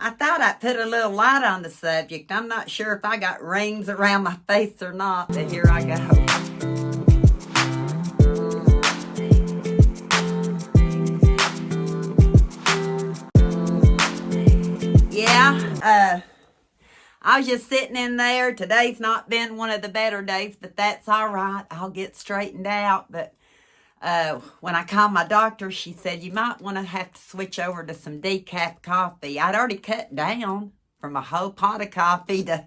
I thought I'd put a little light on the subject. I'm not sure if I got rings around my face or not, but here I go. Yeah, I was just sitting in there. Today's not been one of the better days, but that's all right. I'll get straightened out. But when I called my doctor, she said, you might want to have to switch over to some decaf coffee. I'd already cut down from a whole pot of coffee to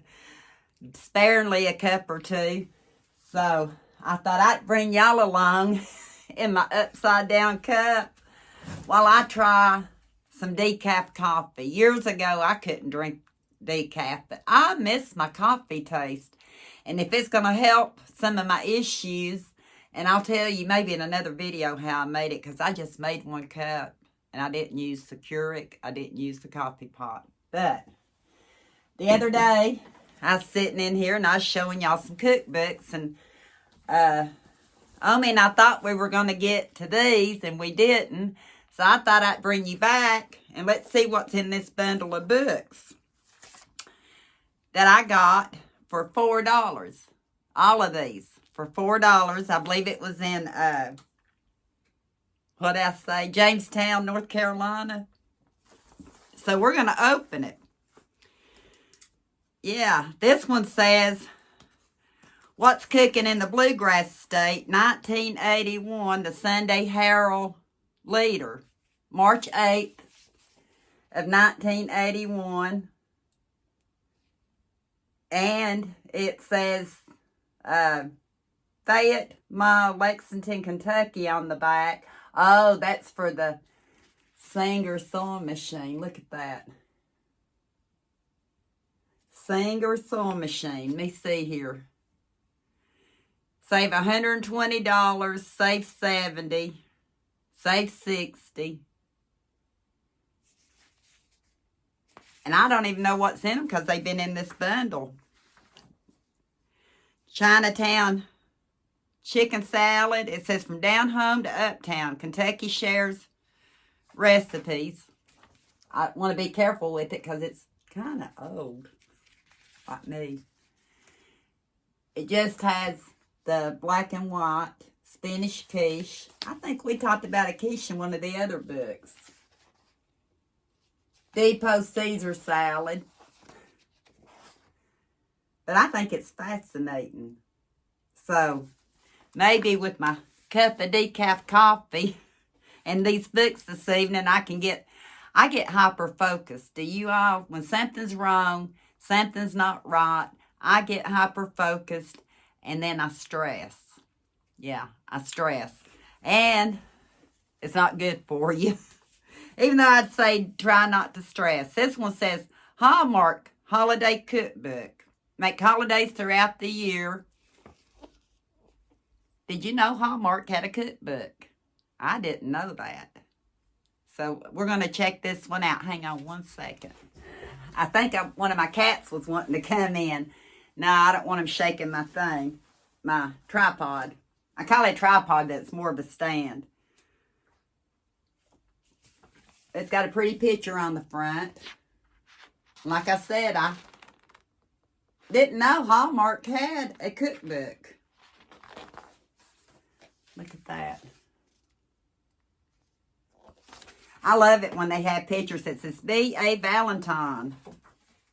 sparingly a cup or two. So I thought I'd bring y'all along in my upside down cup while I try some decaf coffee. Years ago, I couldn't drink decaf, but I miss my coffee taste. And if it's going to help some of my issues, and I'll tell you maybe in another video how I made it, because I just made one cup, and I didn't use the Keurig. I didn't use the coffee pot. But the other day, I was sitting in here, and I was showing y'all some cookbooks, and I thought we were going to get to these, and we didn't. So I thought I'd bring you back, and let's see what's in this bundle of books that I got for $4. All of these for $4. I believe it was in, Jamestown, North Carolina. So we're going to open it. Yeah, this one says, What's Cooking in the Bluegrass State, 1981, the Sunday Herald Leader, March 8th of 1981. And it says Fayette Mile, Lexington, Kentucky on the back. Oh, that's for the Singer sewing machine. Look at that. Singer sewing machine. Let me see here. Save $120. Save $70. Save $60. And I don't even know what's in them because they've been in this bundle. Chinatown chicken salad. It says From Down Home to Uptown. Kentucky shares recipes. I want to be careful with it because it's kind of old. Like me. It just has the black and white spinach quiche. I think we talked about a quiche in one of the other books. Depot Caesar salad. But I think it's fascinating. So, maybe with my cup of decaf coffee and these books this evening, I get hyper-focused. Do you all? When something's wrong, something's not right, I get hyper-focused and then I stress. Yeah, I stress. And it's not good for you. Even though I'd say try not to stress. This one says, Hallmark Holiday Cookbook. Make holidays throughout the year. Did you know Hallmark had a cookbook? I didn't know that. So we're going to check this one out. Hang on one second. I think one of my cats was wanting to come in. No, I don't want him shaking my thing. My tripod. I call it a tripod, but it's more of a stand. It's got a pretty picture on the front. Like I said, I didn't know Hallmark had a cookbook. Look at that. I love it when they have pictures that says, Be a Valentine.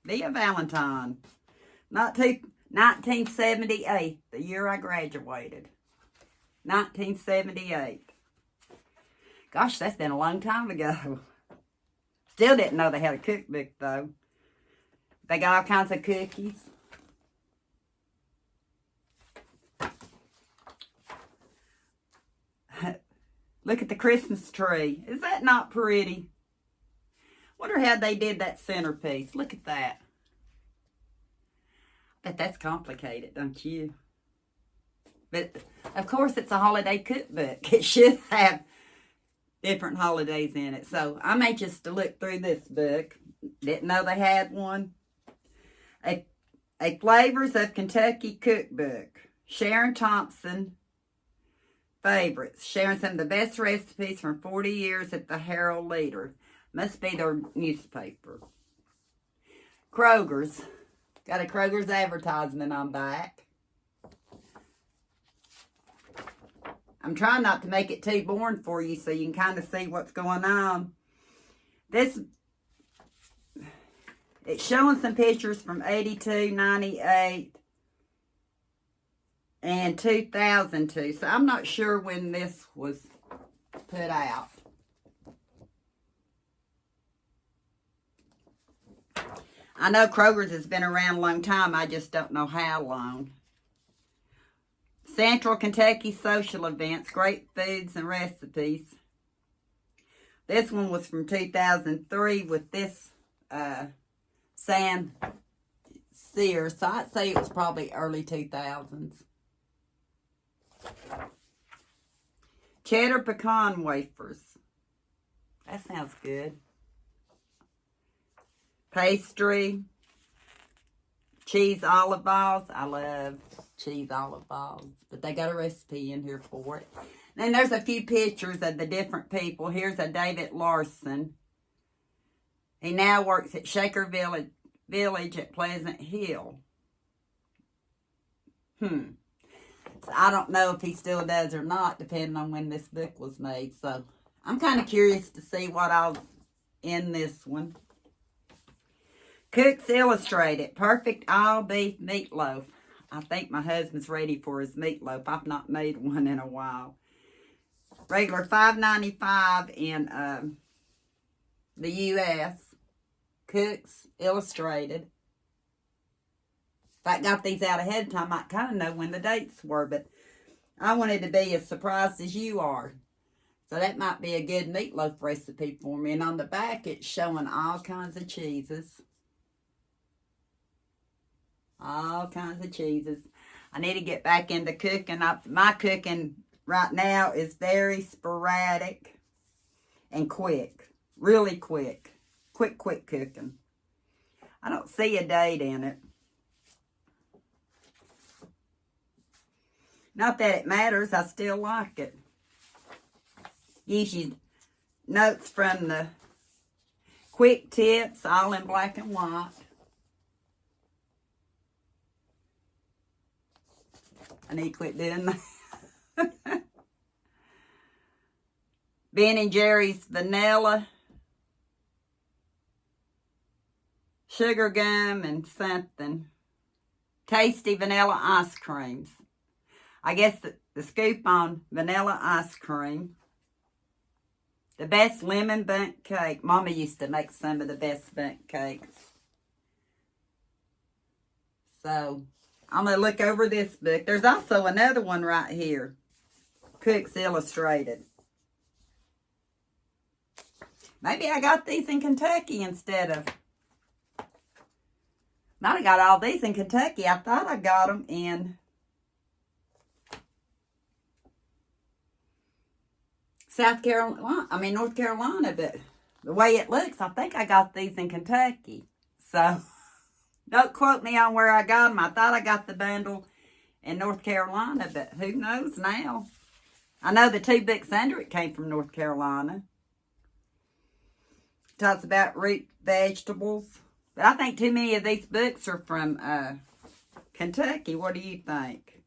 Be a Valentine. 1978, the year I graduated. 1978. Gosh, that's been a long time ago. Still didn't know they had a cookbook, though. They got all kinds of cookies. Look at the Christmas tree. Is that not pretty? Wonder how they did that centerpiece. Look at that. Bet that's complicated, don't you? But, of course, it's a holiday cookbook. It should have different holidays in it. So, I'm anxious to look through this book. Didn't know they had one. A Flavors of Kentucky Cookbook. Sharon Thompson favorites. Sharing some of the best recipes from 40 years at the Herald Leader. Must be their newspaper. Kroger's. Got a Kroger's advertisement on back. I'm trying not to make it too boring for you so you can kind of see what's going on. This, it's showing some pictures from 82, 98, and 2002. So I'm not sure when this was put out. I know Kroger's has been around a long time. I just don't know how long. Central Kentucky social events, great foods and recipes. This one was from 2003 with this Sam Sears. So I'd say it was probably early 2000s. Cheddar pecan wafers. That sounds good. Pastry. Cheese olive balls. I love cheese olive balls. But they got a recipe in here for it. Then there's a few pictures of the different people. Here's a David Larson. He now works at Shaker Village at Pleasant Hill. So I don't know if he still does or not, depending on when this book was made. So I'm kind of curious to see what I'll in this one. Cooks Illustrated, perfect all beef meatloaf. I think my husband's ready for his meatloaf. I've not made one in a while. Regular $5.95 in the U.S. Cooks Illustrated. If I got these out ahead of time, I kind of know when the dates were, but I wanted to be as surprised as you are. So that might be a good meatloaf recipe for me. And on the back, it's showing all kinds of cheeses. All kinds of cheeses. I need to get back into cooking. My cooking right now is very sporadic and quick. Really quick. Quick cooking. I don't see a date in it. Not that it matters. I still like it. Gives you notes from the quick tips, all in black and white. I need to quit doing that. Ben & Jerry's vanilla, sugar gum, and something. Tasty vanilla ice creams. I guess the scoop on vanilla ice cream. The best lemon bundt cake. Mama used to make some of the best bundt cakes. So I'm going to look over this book. There's also another one right here. Cooks Illustrated. Maybe I got these in Kentucky instead of... Might have got all these in Kentucky. I thought I got them in North Carolina, but the way it looks, I think I got these in Kentucky. So, don't quote me on where I got them. I thought I got the bundle in North Carolina, but who knows now? I know the 2 books under it came from North Carolina. Talks about root vegetables. But I think too many of these books are from Kentucky. What do you think?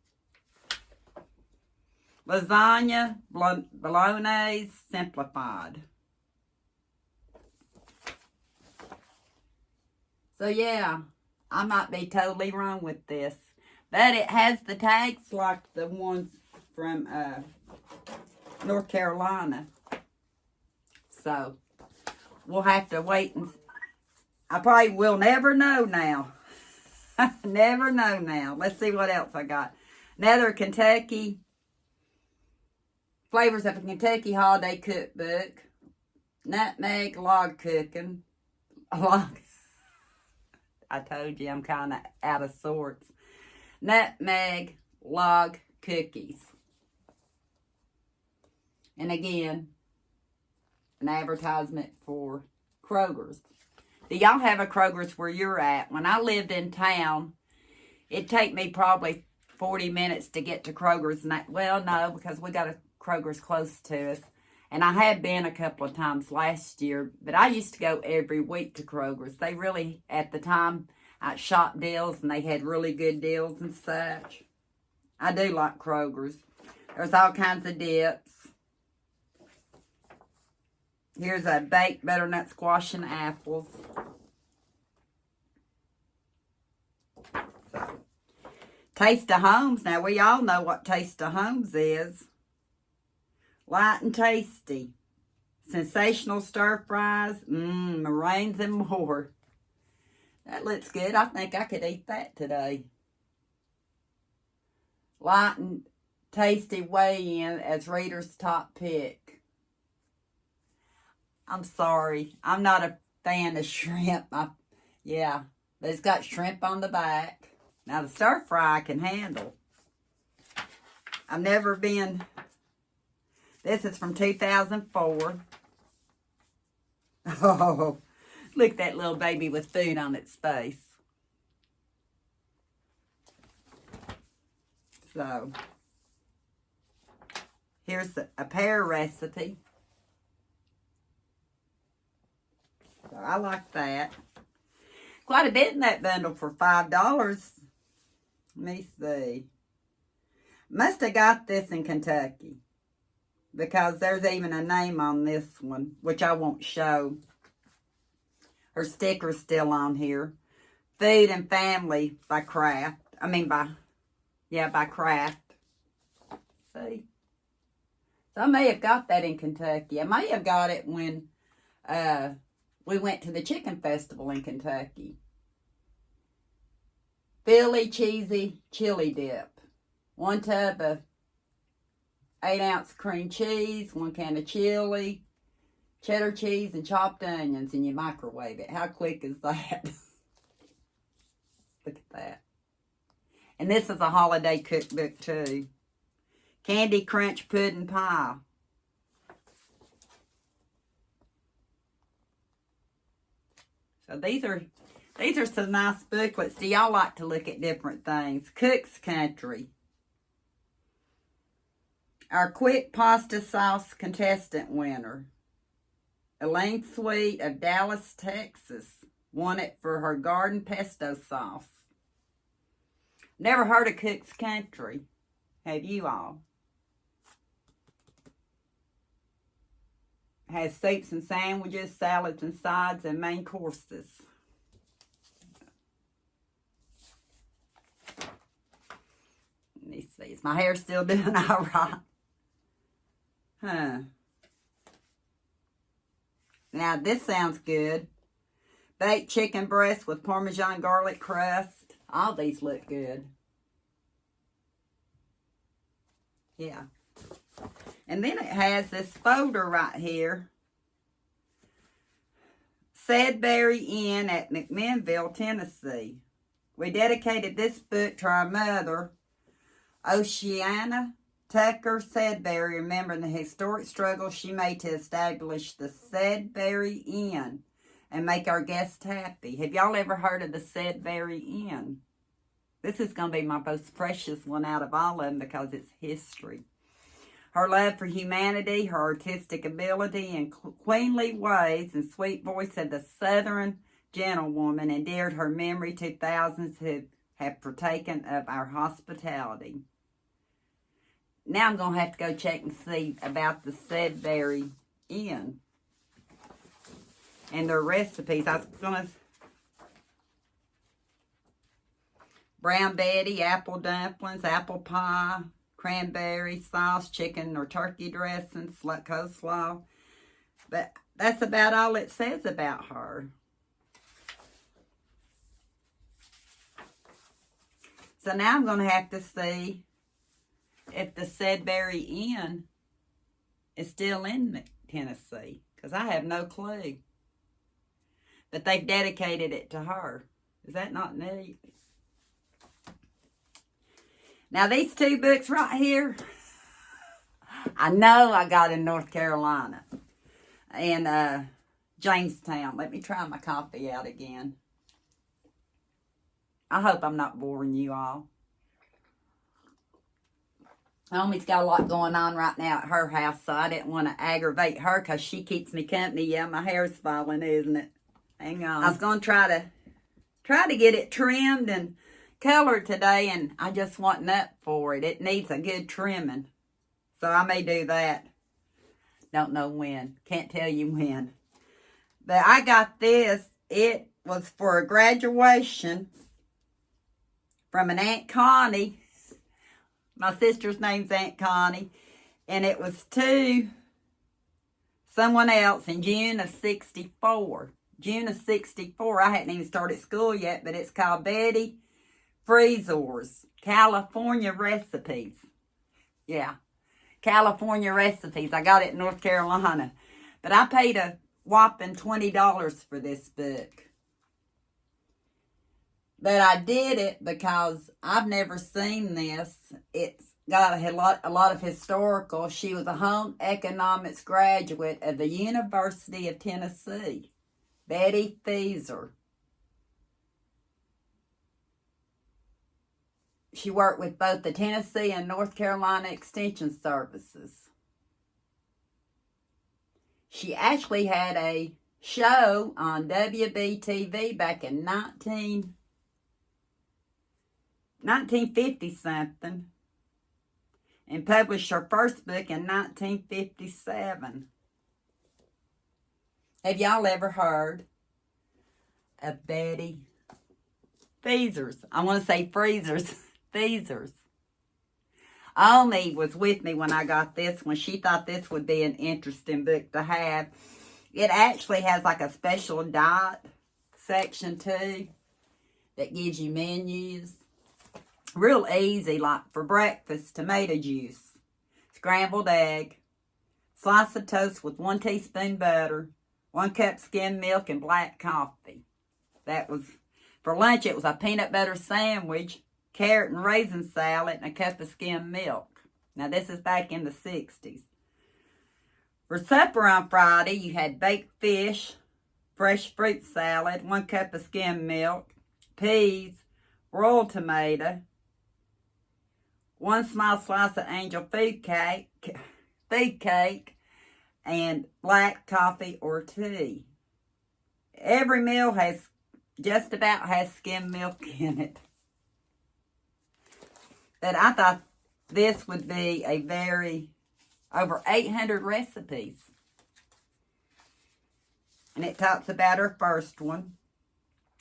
Lasagna, Bolognese, simplified. So yeah, I might be totally wrong with this. But it has the tags like the ones from North Carolina. So, we'll have to wait and... I probably will never know now. Never know now. Let's see what else I got. Another Kentucky... Flavors of a Kentucky Holiday Cookbook. Nutmeg log cooking. I told you I'm kind of out of sorts. Nutmeg log cookies. And again, an advertisement for Kroger's. Do y'all have a Kroger's where you're at? When I lived in town, it'd take me probably 40 minutes to get to Kroger's. Well, no, because we got a Kroger's close to us. And I had been a couple of times last year, but I used to go every week to Kroger's. They really, at the time, shop deals, and they had really good deals and such. I do like Kroger's. There's all kinds of dips. Here's a baked butternut squash and apples. So, Taste of Homes. Now, we all know what Taste of Homes is. Light and tasty. Sensational stir fries. Meringues and more. That looks good. I think I could eat that today. Light and tasty weigh-in as Reader's top pick. I'm sorry. I'm not a fan of shrimp. Yeah, but it's got shrimp on the back. Now, the stir fry I can handle. I've never been... This is from 2004. Oh, look at that little baby with food on its face. So, here's a pear recipe. So I like that. Quite a bit in that bundle for $5. Let me see. Must have got this in Kentucky, because there's even a name on this one, which I won't show. Her sticker's still on here. Food and Family by Kraft. By Kraft. See? So I may have got that in Kentucky. I may have got it when we went to the chicken festival in Kentucky. Philly cheesy chili dip. 1 tub of 8-ounce cream cheese, 1 can of chili, cheddar cheese, and chopped onions, and you microwave it. How quick is that? Look at that. And this is a holiday cookbook too. Candy Crunch Pudding Pie. So these are some nice booklets. Do y'all like to look at different things? Cook's Country. Our quick pasta sauce contestant winner, Elaine Sweet of Dallas, Texas, won it for her garden pesto sauce. Never heard of Cook's Country. Have you all? Has soups and sandwiches, salads and sides, and main courses. Let me see. Is my hair still doing all right? Now, this sounds good. Baked chicken breast with Parmesan garlic crust. All these look good. Yeah. And then it has this folder right here. Sedberry Inn at McMinnville, Tennessee. We dedicated this book to our mother, Oceana Tucker Sedberry, remembering the historic struggle she made to establish the Sedberry Inn and make our guests happy. Have y'all ever heard of the Sedberry Inn? This is going to be my most precious one out of all of them because it's history. Her love for humanity, her artistic ability, and queenly ways and sweet voice of the Southern gentlewoman endeared her memory to thousands who have partaken of our hospitality. Now I'm going to have to go check and see about the Sedberry Inn and their recipes. I was going to... Brown Betty, apple dumplings, apple pie, cranberry sauce, chicken or turkey dressing, coleslaw. But that's about all it says about her. So now I'm going to have to see if the Sedberry Inn is still in Tennessee, because I have no clue. But they've dedicated it to her. Is that not neat? Now, these two books right here, I know I got in North Carolina and Jamestown. Let me try my coffee out again. I hope I'm not boring you all. Homie's got a lot going on right now at her house, so I didn't want to aggravate her because she keeps me company. Yeah, my hair's falling, isn't it? Hang on. I was going to try to get it trimmed and colored today, and I just wasn't up for it. It needs a good trimming, so I may do that. Don't know when. Can't tell you when. But I got this. It was for a graduation from an Aunt Connie. My sister's name's Aunt Connie. And it was to someone else in June of 64. June of 64. I hadn't even started school yet, but it's called Betty Freezer's California Recipes. Yeah, California Recipes. I got it in North Carolina. But I paid a whopping $20 for this book. But I did it because I've never seen this. It's got a lot of historical. She was a home economics graduate of the University of Tennessee. Betty Freezer. She worked with both the Tennessee and North Carolina Extension Services. She actually had a show on WBTV back in 1950-something, and published her first book in 1957. Have y'all ever heard of Betty Freezer's? I want to say Freezer's. Freezer's. Omi was with me when I got this one. She thought this would be an interesting book to have. It actually has like a special diet section too that gives you menus. Real easy, like for breakfast, tomato juice, scrambled egg, slice of toast with 1 teaspoon butter, 1 cup skim milk, and black coffee. That was, for lunch, it was a peanut butter sandwich, carrot and raisin salad, and a cup of skim milk. Now, this is back in the 60s. For supper on Friday, you had baked fish, fresh fruit salad, 1 cup of skim milk, peas, rolled tomato, 1 small slice of angel food cake, and black coffee or tea. Every meal just about has skim milk in it. But I thought this would be over 800 recipes. And it talks about her first one.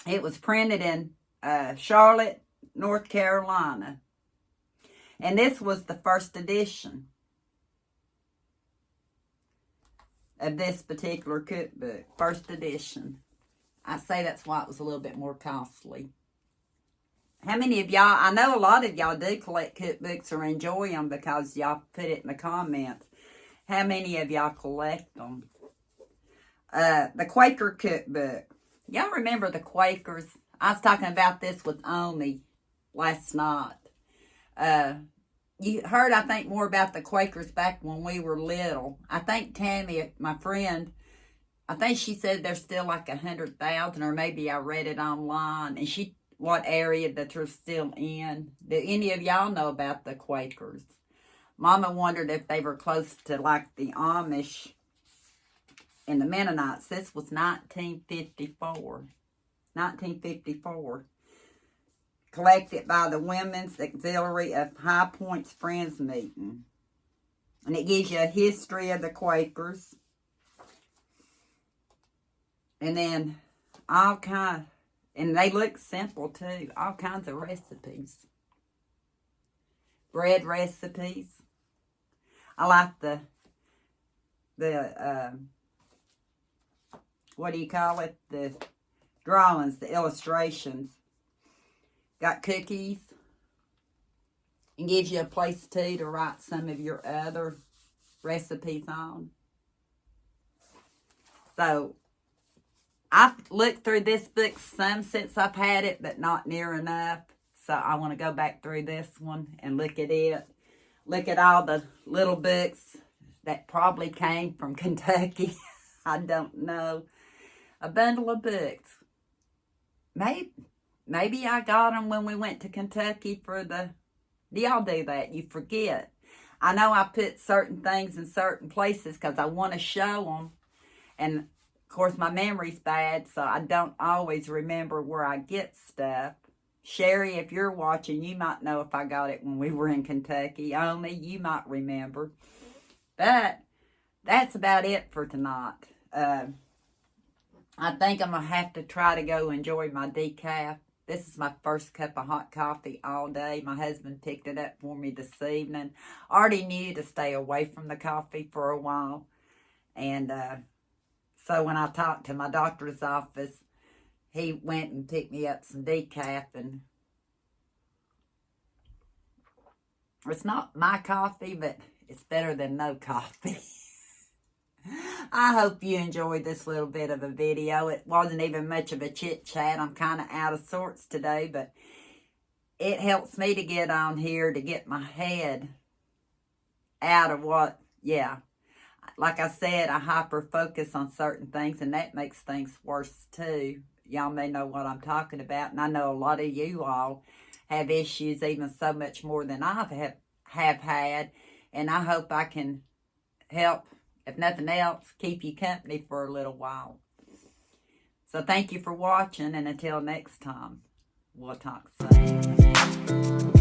It was printed in Charlotte, North Carolina. And this was the first edition of this particular cookbook. First edition. I say that's why it was a little bit more costly. How many of y'all, I know a lot of y'all do collect cookbooks or enjoy them because y'all put it in the comments. How many of y'all collect them? The Quaker Cookbook. Y'all remember the Quakers? I was talking about this with Omi last night. You heard, I think, more about the Quakers back when we were little. I think Tammy, my friend, I think she said there's still like 100,000, or maybe I read it online. And what area that they're still in. Do any of y'all know about the Quakers? Mama wondered if they were close to like the Amish and the Mennonites. This was 1954. 1954. Collected by the Women's Auxiliary of High Points Friends Meeting. And it gives you a history of the Quakers. And then and they look simple too. All kinds of recipes. Bread recipes. I like the what do you call it? The drawings, the illustrations. Got cookies. And gives you a place too to write some of your other recipes on. So, I've looked through this book some since I've had it, but not near enough. So I want to go back through this one and look at it. Look at all the little books that probably came from Kentucky. I don't know. A bundle of books. Maybe I got them when we went to Kentucky for do y'all do that? You forget. I know I put certain things in certain places because I want to show them. And, of course, my memory's bad, so I don't always remember where I get stuff. Sherry, if you're watching, you might know if I got it when we were in Kentucky. Omi, you might remember. But that's about it for tonight. I think I'm going to have to try to go enjoy my decaf. This is my first cup of hot coffee all day. My husband picked it up for me this evening. Already knew to stay away from the coffee for a while. And so when I talked to my doctor's office, he went and picked me up some decaf. And it's not my coffee, but it's better than no coffee. I hope you enjoyed this little bit of a video. It wasn't even much of a chit chat. I'm kind of out of sorts today, but it helps me to get on here to get my head out of what, like I said, I hyper focus on certain things, and that makes things worse too. Y'all may know what I'm talking about, and I know a lot of you all have issues even so much more than I have had, and I hope I can help, if nothing else, keep you company for a little while. So thank you for watching, and until next time, we'll talk soon.